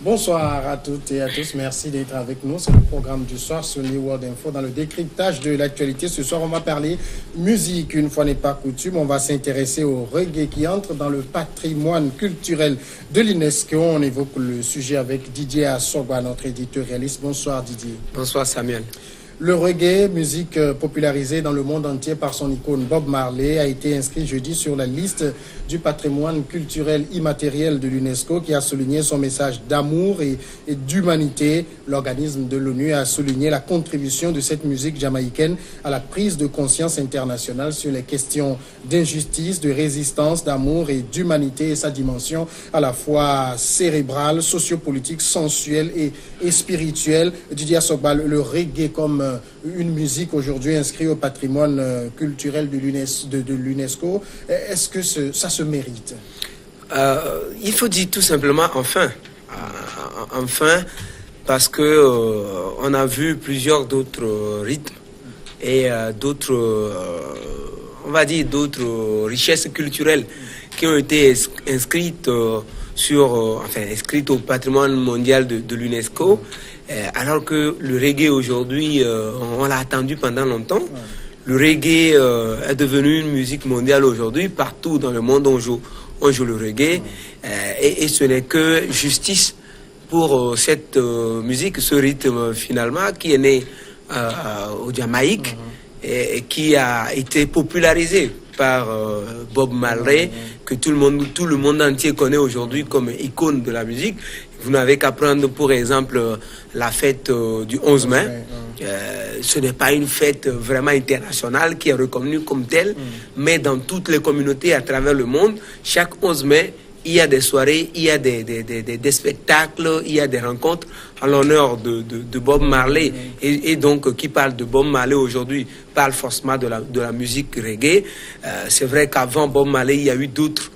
Bonsoir à toutes et à tous, merci d'être avec nous. C'est le programme du soir sur New World Info. Dans le décryptage de l'actualité, ce soir, on va parler musique. Une fois n'est pas coutume, on va s'intéresser au reggae qui entre dans le patrimoine culturel de l'UNESCO. On évoque le sujet avec Didier Assogba, notre éditorialiste. Bonsoir Didier. Bonsoir Samuel. Le reggae, musique popularisée dans le monde entier par son icône Bob Marley, a été inscrit jeudi sur la liste du patrimoine culturel immatériel de l'UNESCO qui a souligné son message d'amour et d'humanité. L'organisme de l'ONU a souligné la contribution de cette musique jamaïcaine à la prise de conscience internationale sur les questions d'injustice, de résistance, d'amour et d'humanité et sa dimension à la fois cérébrale, sociopolitique, sensuelle et spirituelle. Didier Assogba, le reggae comme une musique aujourd'hui inscrite au patrimoine culturel de l'UNESCO. Est-ce que ça se mérite? Il faut dire tout simplement enfin. Enfin, parce que on a vu plusieurs d'autres rythmes et d'autres, on va dire d'autres richesses culturelles qui ont été inscrites inscrites au patrimoine mondial de l'UNESCO. Alors que le reggae aujourd'hui, on l'a attendu pendant longtemps. Le reggae est devenu une musique mondiale aujourd'hui. Partout dans le monde, on joue le reggae. Et ce n'est que justice pour cette musique, ce rythme finalement qui est né au Jamaïque et qui a été popularisé par Bob Marley, que tout le monde entier connaît aujourd'hui comme icône de la musique. Vous n'avez qu'à prendre pour exemple la fête du 11 mai. Ce n'est pas une fête vraiment internationale qui est reconnue comme telle, mais dans toutes les communautés à travers le monde, chaque 11 mai, il y a des soirées, il y a des spectacles, il y a des rencontres en l'honneur de Bob Marley. Et donc, qui parle de Bob Marley aujourd'hui, parle forcément de la musique reggae. C'est vrai qu'avant Bob Marley, il y a eu d'autres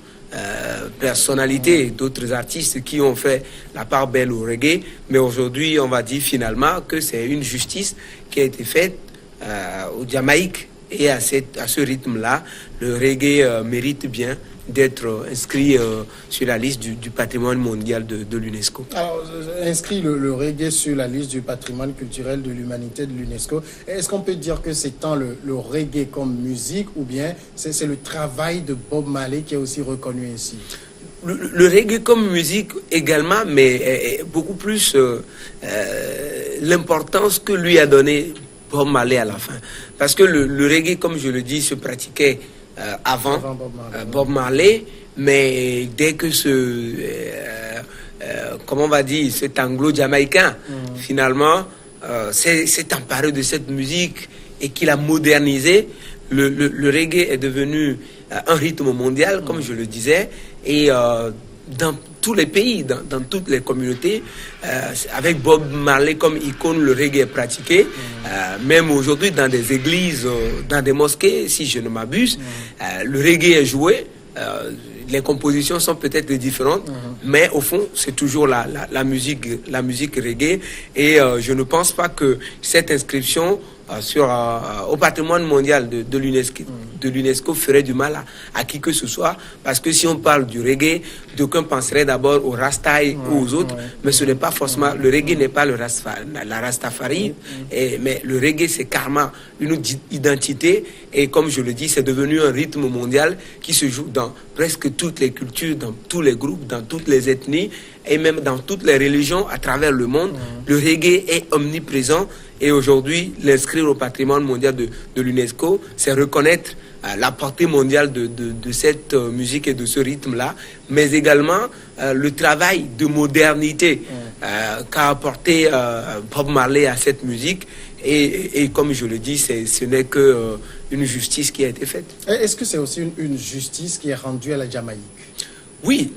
personnalités, d'autres artistes qui ont fait la part belle au reggae. Mais aujourd'hui, on va dire finalement que c'est une justice qui a été faite au Jamaïque. Et à ce rythme-là, le reggae mérite bien d'être inscrit sur la liste du patrimoine mondial de l'UNESCO. Alors, inscrit le reggae sur la liste du patrimoine culturel de l'humanité de l'UNESCO, est-ce qu'on peut dire que c'est tant le reggae comme musique ou bien c'est le travail de Bob Marley qui est aussi reconnu ici? Le reggae comme musique également, mais beaucoup plus l'importance que lui a donné Bob Marley à la fin. Parce que le reggae, comme je le dis, se pratiquait avant Bob Marley, mais dès que comment on va dire, cet anglo-jamaïcain, finalement, s'est emparé de cette musique et qu'il a modernisé, le reggae est devenu un rythme mondial, comme je le disais, et dans tous les pays, dans toutes les communautés, avec Bob Marley comme icône, le reggae est pratiqué. Même aujourd'hui, dans des églises, dans des mosquées, si je ne m'abuse, le reggae est joué. Les compositions sont peut-être différentes, mais au fond, c'est toujours la musique reggae. Et je ne pense pas que cette inscription au patrimoine mondial de l'UNESCO ferait du mal à qui que ce soit, parce que si on parle du reggae, d'aucuns penseraient d'abord aux Rastas ou aux autres, mais ce n'est pas forcément, le reggae n'est pas la Rastafari, mais le reggae c'est carrément une identité, et comme je le dis, c'est devenu un rythme mondial qui se joue dans presque toutes les cultures, dans tous les groupes, dans toutes les ethnies, et même dans toutes les religions à travers le monde. Le reggae est omniprésent. Et aujourd'hui, l'inscrire au patrimoine mondial de l'UNESCO, c'est reconnaître la portée mondiale de cette musique et de ce rythme-là, mais également le travail de modernité qu'a apporté Bob Marley à cette musique. Et comme je le dis, ce n'est que une justice qui a été faite. Est-ce que c'est aussi une justice qui est rendue à la Jamaïque? Oui,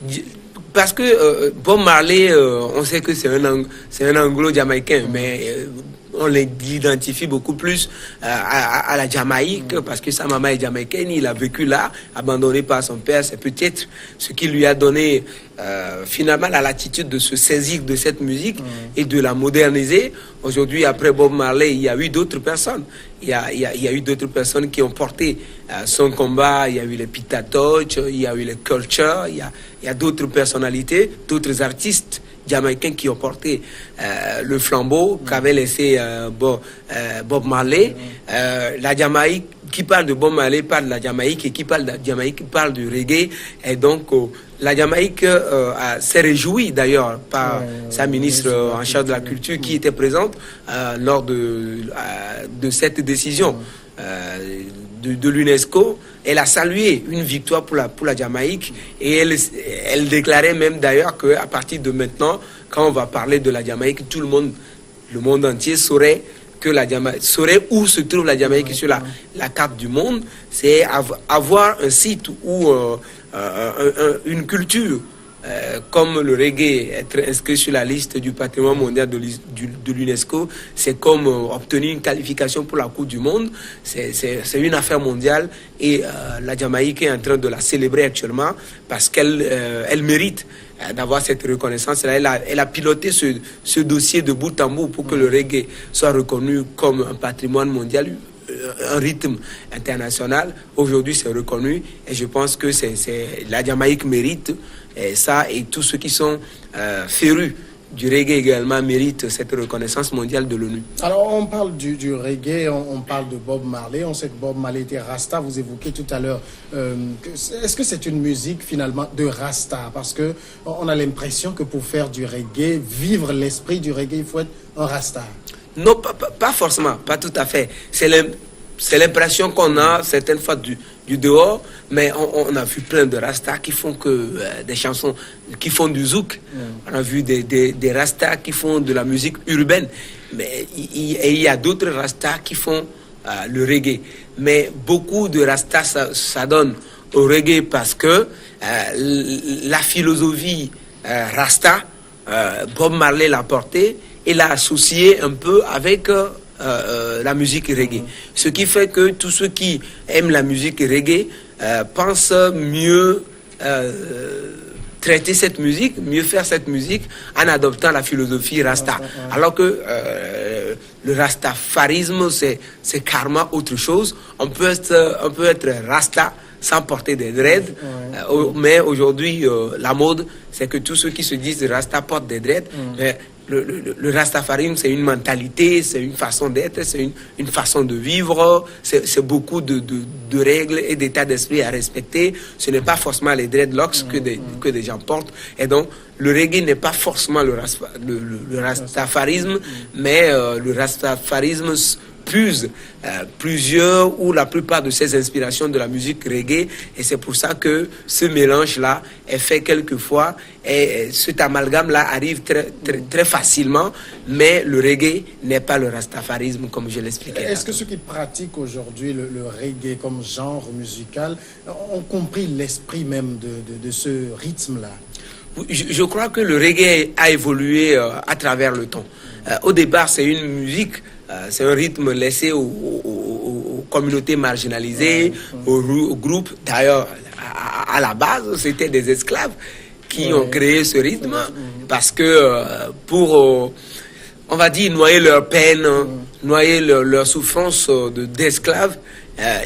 parce que Bob Marley, on sait que c'est un anglo-jamaïcain, mais on l'identifie beaucoup plus à la Jamaïque, parce que sa maman est jamaïcaine, il a vécu là, abandonné par son père. C'est peut-être ce qui lui a donné finalement la latitude de se saisir de cette musique et de la moderniser. Aujourd'hui, après Bob Marley, il y a eu d'autres personnes. Il y a eu d'autres personnes qui ont porté son combat. Il y a eu les Peter Tosh, il y a eu les Culture, il y a d'autres personnalités, d'autres artistes Jamaïcains qui ont porté le flambeau qu'avait laissé Bob Marley. La Jamaïque, qui parle de Bob Marley parle de la Jamaïque, et qui parle de la Jamaïque parle du reggae. Et donc la Jamaïque s'est réjouie d'ailleurs par sa ministre en charge de la culture qui était présente lors de cette décision de l'UNESCO. Elle a salué une victoire pour la Jamaïque, et elle déclarait même d'ailleurs qu'à partir de maintenant, quand on va parler de la Jamaïque, tout le monde entier saurait que la Jamaïque, saurait où se trouve la Jamaïque sur la carte du monde. C'est avoir un site ou une culture comme le reggae, être inscrit sur la liste du patrimoine mondial de l'UNESCO, c'est comme obtenir une qualification pour la Coupe du Monde. C'est une affaire mondiale, et la Jamaïque est en train de la célébrer actuellement parce qu'elle mérite d'avoir cette reconnaissance. Elle a piloté ce dossier de bout en bout pour que le reggae soit reconnu comme un patrimoine mondial, un rythme international. Aujourd'hui, c'est reconnu, et je pense que la Jamaïque mérite ça, et tous ceux qui sont férus du reggae également méritent cette reconnaissance mondiale de l'ONU. Alors, on parle du reggae, on parle de Bob Marley. On sait que Bob Marley était Rasta. Vous évoquez tout à l'heure. Est-ce que c'est une musique finalement de Rasta? Parce que on a l'impression que pour faire du reggae, vivre l'esprit du reggae, il faut être un Rasta. Non, pas forcément, pas tout à fait. C'est l'impression qu'on a certaines fois du dehors, mais on a vu plein de Rastas qui font des chansons, qui font du zouk. On a vu des Rastas qui font de la musique urbaine. Mais il y a d'autres Rastas qui font le reggae. Mais beaucoup de Rastas s'adonnent au reggae parce que la philosophie Rasta, Bob Marley l'a portée et l'a associée un peu avec la musique reggae. Ce qui fait que tous ceux qui aiment la musique reggae pensent mieux traiter cette musique, mieux faire cette musique en adoptant la philosophie Rasta. Alors que le rastafarisme, c'est carrément autre chose. On peut être Rasta sans porter des dreads, mais aujourd'hui, la mode, c'est que tous ceux qui se disent Rasta portent des dreads. Mais le rastafarisme, c'est une mentalité, c'est une façon d'être, c'est une façon de vivre, c'est beaucoup de règles et d'état d'esprit à respecter. Ce n'est pas forcément les dreadlocks que des gens portent. Et donc, le reggae n'est pas forcément le rastafarisme, mais le rastafarisme puise plusieurs ou la plupart de ses inspirations de la musique reggae, et c'est pour ça que ce mélange-là est fait quelquefois, et cet amalgame-là arrive très facilement, mais le reggae n'est pas le rastafarisme comme je l'expliquais. Est-ce que ceux qui pratiquent aujourd'hui le reggae comme genre musical ont compris l'esprit même de ce rythme-là? Je crois que le reggae a évolué à travers le temps. Au départ, c'est une musique, c'est un rythme laissé aux communautés marginalisées, aux groupes. D'ailleurs, à la base, c'était des esclaves qui ont créé ce rythme parce que pour, on va dire, noyer leur peine, noyer leur souffrance d'esclaves,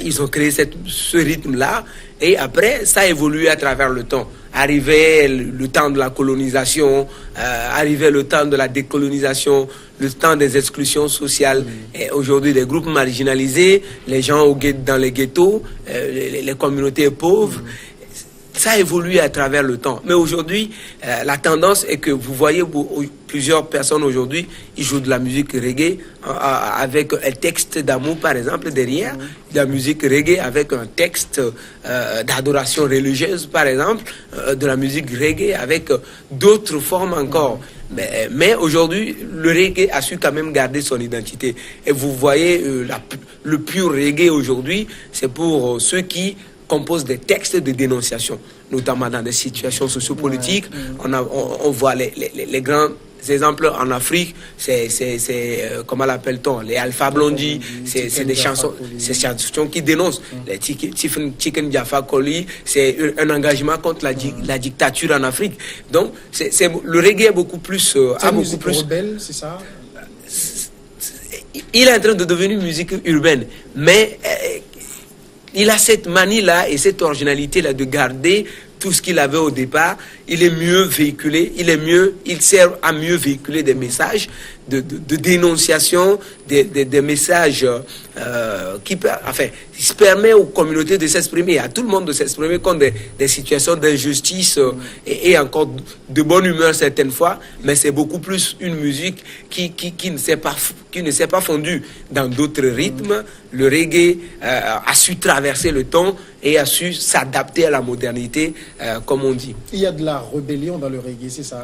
ils ont créé ce rythme-là. Et après, ça a évolué à travers le temps. Arrivait le temps de la colonisation, arrivait le temps de la décolonisation, le temps des exclusions sociales. Et aujourd'hui, les groupes marginalisés, les gens dans les ghettos, les communautés pauvres, ça a évolué à travers le temps. Mais aujourd'hui, la tendance est que vous voyez plusieurs personnes aujourd'hui, ils jouent de la musique reggae avec un texte d'amour, par exemple, derrière. De la musique reggae avec un texte d'adoration religieuse, par exemple. De la musique reggae avec d'autres formes encore. Mais aujourd'hui, le reggae a su quand même garder son identité. Et vous voyez, le pur reggae aujourd'hui, c'est pour ceux qui composent des textes de dénonciation, notamment dans des situations sociopolitiques. On voit les grands exemples en Afrique, c'est comment l'appelle-t-on, les Alpha Blondy, c'est des chansons qui dénoncent. Les Chicken Jaffa Koli, c'est un engagement contre la dictature en Afrique. Donc, le reggae est beaucoup plus... C'est une musique rebelle, c'est ça? Il est en train de devenir une musique urbaine, mais... il a cette manie-là et cette originalité-là de garder tout ce qu'il avait au départ il est mieux véhiculé, il sert à mieux véhiculer des messages de dénonciation, des messages qui permet aux communautés de s'exprimer, à tout le monde de s'exprimer contre des situations d'injustice et encore de bonne humeur certaines fois, mais c'est beaucoup plus une musique qui ne s'est pas fondue dans d'autres rythmes. Le reggae a su traverser le temps et a su s'adapter à la modernité, comme on dit. Il y a de la rébellion dans le reggae, c'est ça?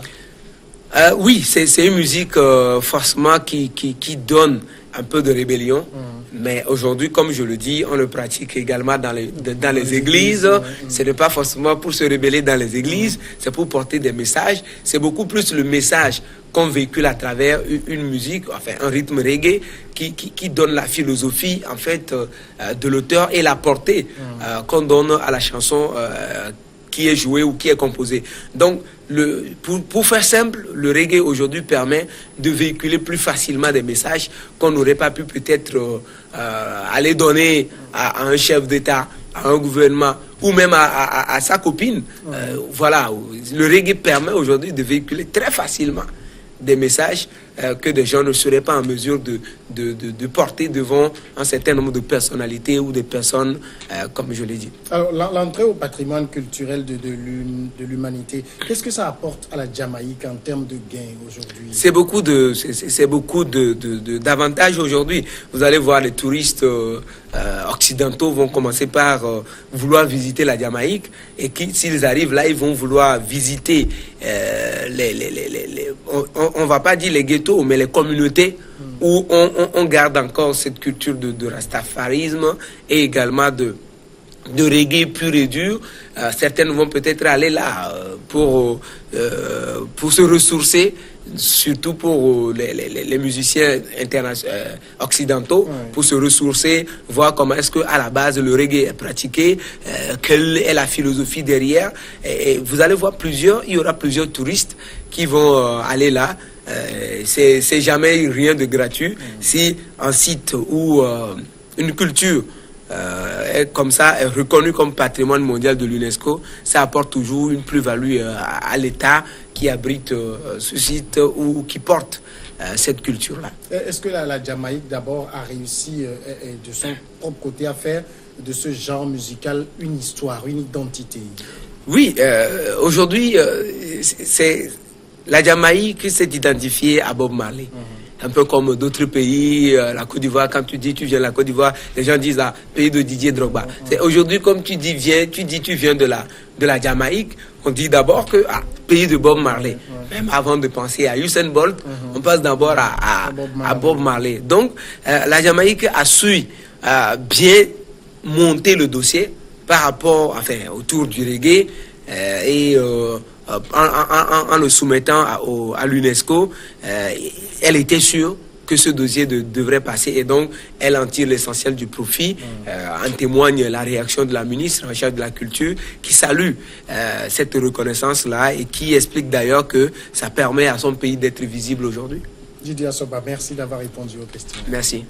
Oui, c'est une musique forcément qui donne un peu de rébellion. Mais aujourd'hui, comme je le dis, on le pratique également dans les églises. Ce n'est pas forcément pour se rébeller dans les églises, c'est pour porter des messages. C'est beaucoup plus le message qu'on véhicule à travers une musique, enfin un rythme reggae qui donne la philosophie en fait de l'auteur et la portée qu'on donne à la chanson qui est jouée ou qui est composée. Donc, pour faire simple, le reggae aujourd'hui permet de véhiculer plus facilement des messages qu'on n'aurait pas pu peut-être aller donner à un chef d'État, à un gouvernement ou même à sa copine. Voilà, le reggae permet aujourd'hui de véhiculer très facilement des messages que des gens ne seraient pas en mesure de porter devant un certain nombre de personnalités ou de personnes, comme je l'ai dit. Alors, l'entrée au patrimoine culturel de l'humanité, qu'est-ce que ça apporte à la Jamaïque en termes de gains aujourd'hui? C'est beaucoup d'avantages aujourd'hui. Vous allez voir, les touristes occidentaux vont commencer par vouloir visiter la Jamaïque et s'ils arrivent là, ils vont vouloir visiter on va pas dire les ghettos, mais les communautés où on garde encore cette culture de rastafarisme et également de reggae pur et dur. Certaines vont peut-être aller là pour se ressourcer, surtout pour les musiciens occidentaux, pour se ressourcer, voir comment est-ce qu'à la base le reggae est pratiqué, quelle est la philosophie derrière. Et vous allez voir il y aura plusieurs touristes qui vont aller là. C'est jamais rien de gratuit. Si un site ou une culture comme ça est reconnu comme patrimoine mondial de l'UNESCO, ça apporte toujours une plus-value à l'État qui abrite ce site ou qui porte cette culture-là. Est-ce que la Jamaïque d'abord a réussi de son propre côté à faire de ce genre musical une histoire, une identité? Oui, aujourd'hui, la Jamaïque s'est identifiée à Bob Marley. Un peu comme d'autres pays, la Côte d'Ivoire, quand tu dis tu viens de la Côte d'Ivoire, les gens disent pays de Didier Drogba. C'est aujourd'hui, comme tu dis tu viens de la Jamaïque, on dit d'abord que pays de Bob Marley. Même avant de penser à Usain Bolt, on passe d'abord à Bob Marley. Donc, la Jamaïque a su bien monter le dossier par rapport, autour du reggae et en le soumettant à l'UNESCO, elle était sûre que ce dossier devrait passer et donc elle en tire l'essentiel du profit. En témoigne la réaction de la ministre en charge de la culture qui salue cette reconnaissance-là et qui explique d'ailleurs que ça permet à son pays d'être visible aujourd'hui. Didier Assoba, merci d'avoir répondu aux questions. Merci.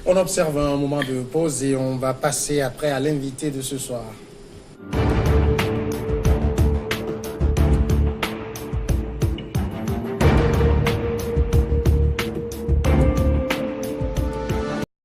On observe un moment de pause et on va passer après à l'invité de ce soir.